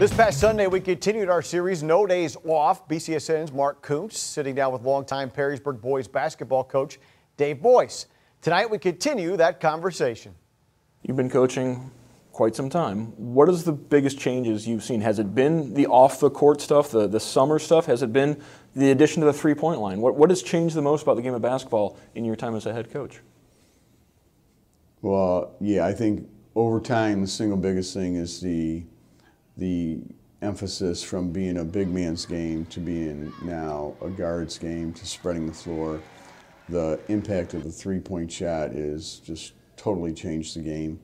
This past Sunday, we continued our series, No Days Off. BCSN's Mark Kuntz sitting down with longtime Perrysburg boys basketball coach Dave Boyce. Tonight, we continue that conversation. You've been coaching quite some time. What is the biggest changes you've seen? Has it been the off-the-court stuff, the summer stuff? Has it been the addition to the three-point line? What has changed the most about the game of basketball in your time as a head coach? Well, yeah, I think over time, the single biggest thing is the emphasis from being a big man's game to being now a guard's game to spreading the floor. The impact of the three-point shot is just totally changed the game.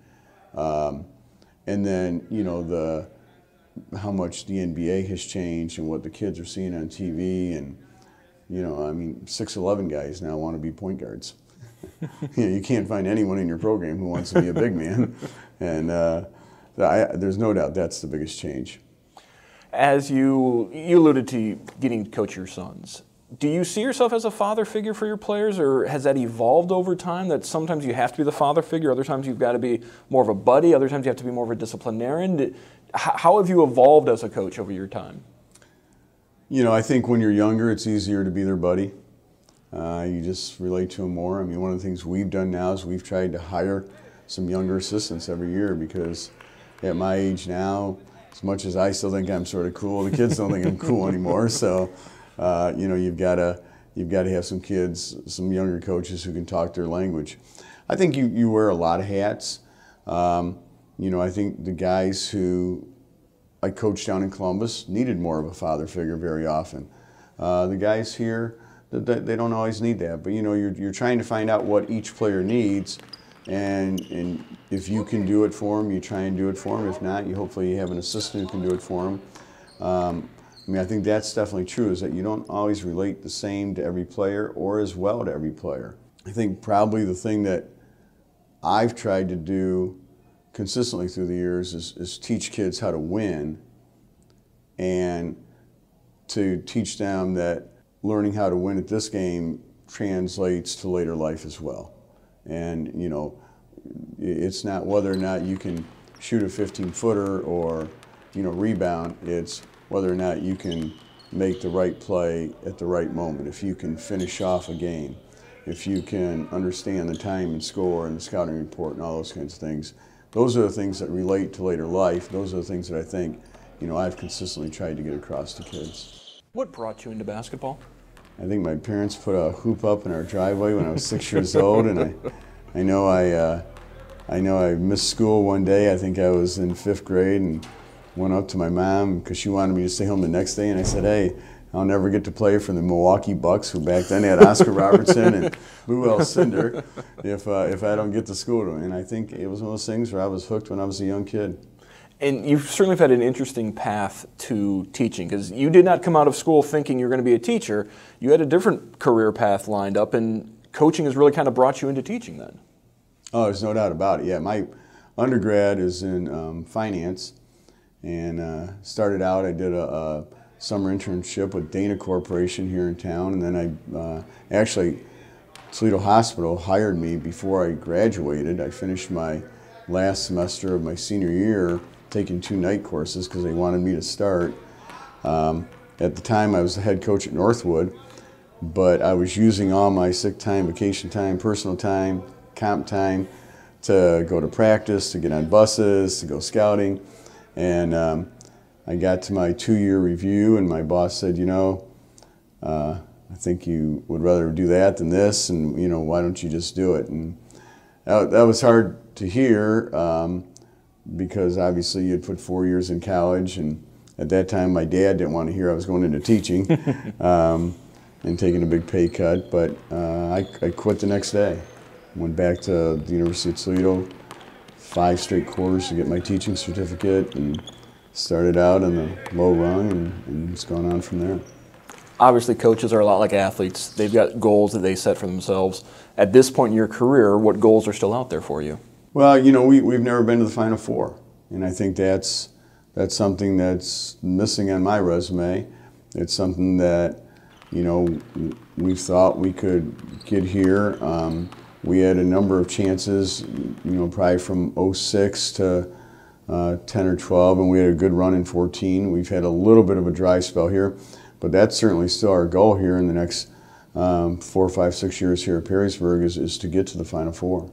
And then, you know, how much the NBA has changed and what the kids are seeing on TV. And, you know, I mean, 6'11" guys now want to be point guards. You know, you can't find anyone in your program who wants to be a big man. And there's no doubt that's the biggest change. As you alluded to getting to coach your sons, do you see yourself as a father figure for your players, or has that evolved over time, that sometimes you have to be the father figure, other times you've got to be more of a buddy, other times you have to be more of a disciplinarian? How have you evolved as a coach over your time? You know, I think when you're younger, it's easier to be their buddy. You just relate to them more. I mean, one of the things we've done now is we've tried to hire some younger assistants every year, because at my age now, as much as I still think I'm sort of cool, the kids don't think I'm cool anymore. So, you know, you've got to have some kids, some younger coaches who can talk their language. I think you wear a lot of hats. You know, I think the guys who I coached down in Columbus needed more of a father figure very often. The guys here, they don't always need that. But, you know, you're trying to find out what each player needs. And if you can do it for them, you try and do it for them. If not, hopefully you have an assistant who can do it for them. I mean, I think that's definitely true, is that you don't always relate the same to every player or as well to every player. I think probably the thing that I've tried to do consistently through the years is teach kids how to win, and to teach them that learning how to win at this game translates to later life as well. And, you know, it's not whether or not you can shoot a 15-footer or, you know, rebound. It's whether or not you can make the right play at the right moment. If you can finish off a game, if you can understand the time and score and the scouting report and all those kinds of things. Those are the things that relate to later life. Those are the things that I think, you know, I've consistently tried to get across to kids. What brought you into basketball? I think my parents put a hoop up in our driveway when I was 6 years old, and I know I missed school one day. I think I was in 5th grade, and went up to my mom because she wanted me to stay home the next day, and I said, "Hey, I'll never get to play for the Milwaukee Bucks, who back then had Oscar Robertson and Lou Alcindor, if I don't get to school." And I think it was one of those things where I was hooked when I was a young kid. And you've certainly had an interesting path to teaching, because you did not come out of school thinking you're going to be a teacher. You had a different career path lined up, and coaching has really kind of brought you into teaching then. Oh, there's no doubt about it. Yeah, my undergrad is in finance, and started out, I did a summer internship with Dana Corporation here in town, and then actually Toledo Hospital hired me before I graduated. I finished my last semester of my senior year taking 2 night courses because they wanted me to start. At the time, I was the head coach at Northwood, but I was using all my sick time, vacation time, personal time, comp time to go to practice, to get on buses, to go scouting. And I got to my 2-year review, and my boss said, "You know, I think you would rather do that than this, and, you know, why don't you just do it?" And that was hard to hear, because obviously you'd put 4 years in college, and at that time my dad didn't want to hear I was going into teaching and taking a big pay cut. But I quit the next day, went back to the University of Toledo, 5 straight quarters to get my teaching certificate, and started out in the low rung, and it's gone on from there. Obviously, coaches are a lot like athletes. They've got goals that they set for themselves. At this point in your career, what goals are still out there for you? Well, you know, we've never been to the Final Four, and I think that's something that's missing on my resume. It's something that, you know, we thought we could get here. We had a number of chances, you know, probably from '06 to 10 or 12, and we had a good run in 14. We've had a little bit of a dry spell here, but that's certainly still our goal here in the next 4, 5, 6 years here at Perrysburg is to get to the Final Four.